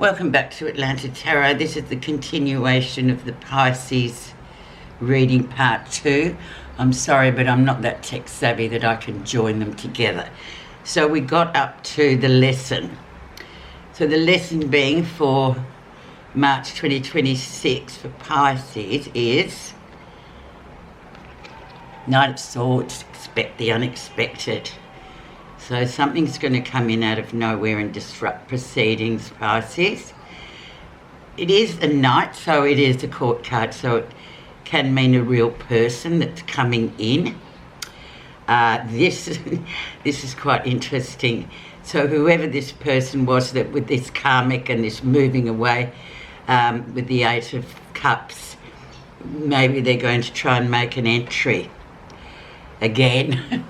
Welcome back to Atlanta Tarot. This is the continuation of the Pisces reading part 2. I'm sorry, but I'm not that tech savvy that I can join them together. So we got up to the lesson. So the lesson being for March 2026 for Pisces is Knight of Swords, expect the unexpected. So something's going to come in out of nowhere and disrupt proceedings, Pisces. It is a knight, so it is a court card, so it can mean a real person that's coming in. This is quite interesting. So whoever this person was that with this karmic and this moving away with the Eight of Cups, maybe they're going to try and make an entry again.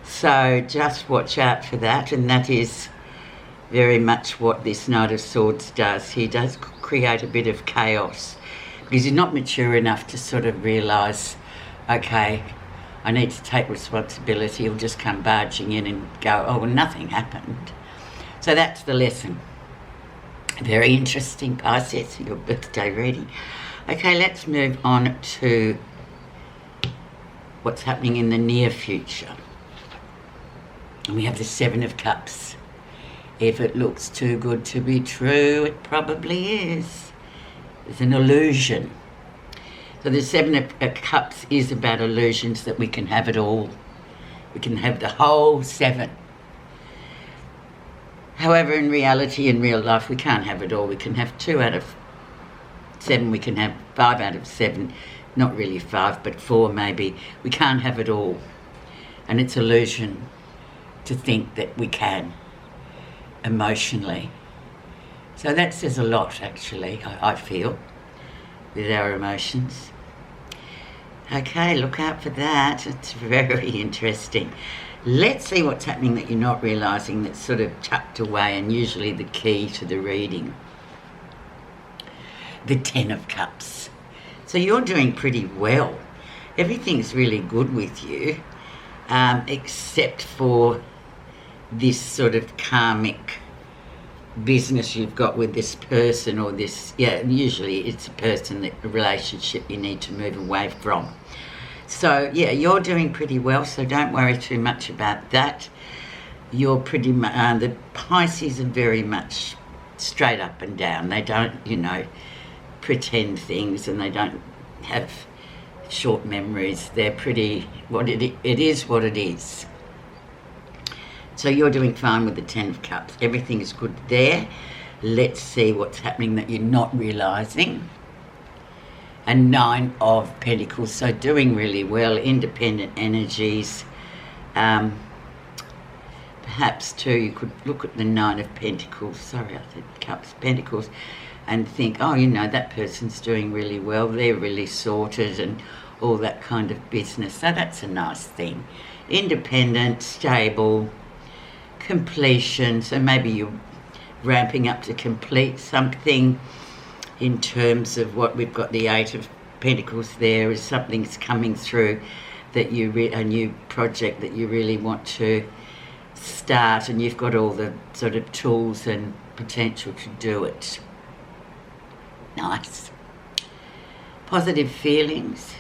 So just watch out for that, and that is very much what this Knight of Swords does. He does create a bit of chaos because he's not mature enough to sort of realise, okay, I need to take responsibility. He'll just come barging in and go, oh, well, nothing happened. So that's the lesson. Very interesting, Pisces, your birthday reading. Okay, let's move on to what's happening in the near future. And we have the Seven of Cups. If it looks too good to be true, it probably is. It's an illusion. So the Seven of Cups is about illusions that we can have it all. We can have the whole seven. However, in reality, in real life, we can't have it all. We can have 2 out of 7. We can have 5 out of 7. Not really 5, but 4 maybe. We can't have it all. And it's illusion to think that we can emotionally. So that says a lot, actually, I feel, with our emotions. Okay, look out for that. It's very interesting. Let's see what's happening that you're not realising, that's sort of tucked away, and usually the key to the reading. The Ten of Cups. So you're doing pretty well. Everything's really good with you, except for this sort of karmic business you've got with this person, or this, usually it's a person, a relationship you need to move away from. So you're doing pretty well, so don't worry too much about that. You're pretty much, the Pisces are very much straight up and down. They don't, pretend things, and they don't have short memories. They're pretty, it is what it is. So you're doing fine with the Ten of Cups. Everything is good there. Let's see what's happening that you're not realising. A Nine of Pentacles. So doing really well. Independent energies. Perhaps too you could look at the Nine of Pentacles. Sorry, I said Cups, Pentacles. And think, oh, that person's doing really well. They're really sorted and all that kind of business. So that's a nice thing. Independent, stable, completion. So maybe you're ramping up to complete something in terms of what we've got. The Eight of Pentacles there is something's coming through that a new project that you really want to start, and you've got all the sort of tools and potential to do it. Nice. Positive feelings.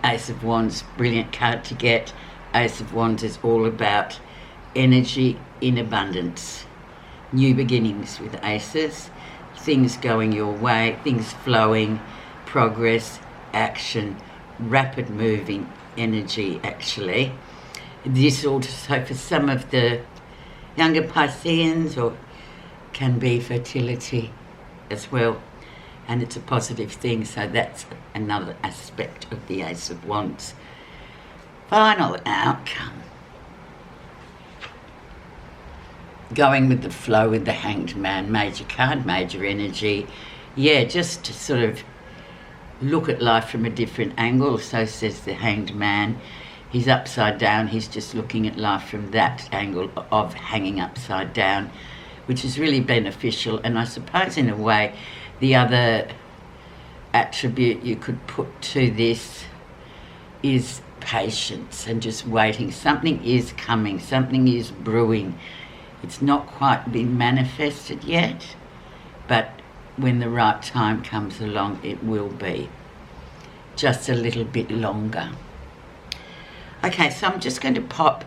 Ace of Wands, brilliant card to get. Ace of Wands is all about energy in abundance. New beginnings with aces. Things going your way, things flowing, progress, action, rapid moving energy, actually. This also for some of the younger Pisceans, or can be fertility as well. And it's a positive thing, so that's another aspect of the Ace of Wands. Final outcome. Going with the flow with the Hanged Man, major card, major energy. Just to sort of look at life from a different angle. So says the Hanged Man. He's upside down. He's just looking at life from that angle of hanging upside down, which is really beneficial. And I suppose in a way, the other attribute you could put to this is patience and just waiting. Something is coming, something is brewing It's not quite been manifested yet, but when the right time comes along, it will be. Just a little bit longer. Okay, so I'm just going to pop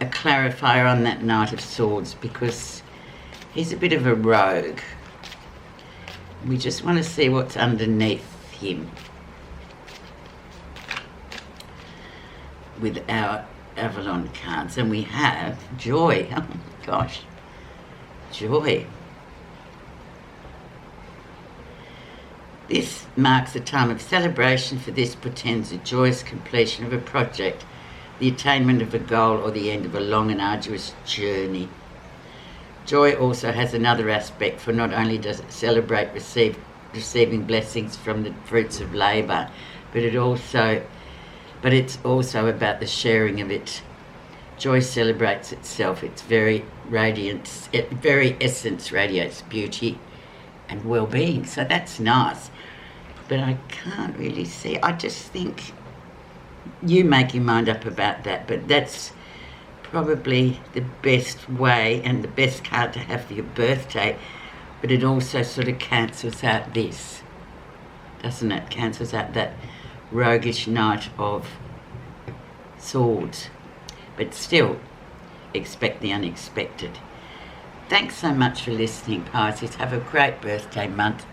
a clarifier on that Knight of Swords because he's a bit of a rogue. We just want to see what's underneath him with our Avalon cards. And we have joy. Oh my gosh, joy. This marks a time of celebration, for this portends a joyous completion of a project, the attainment of a goal, or the end of a long and arduous journey. Joy also has another aspect, for not only does it celebrate receiving blessings from the fruits of labour, but it's also about the sharing of it. Joy celebrates itself. Its very essence radiates beauty and well-being. So that's nice. But I can't really see. I just think you make your mind up about that. But that's probably the best way and the best card to have for your birthday. But it also sort of cancels out this, doesn't it? Cancels out that roguish Knight of Swords. But still, expect the unexpected. Thanks so much for listening, Pisces. Have a great birthday month.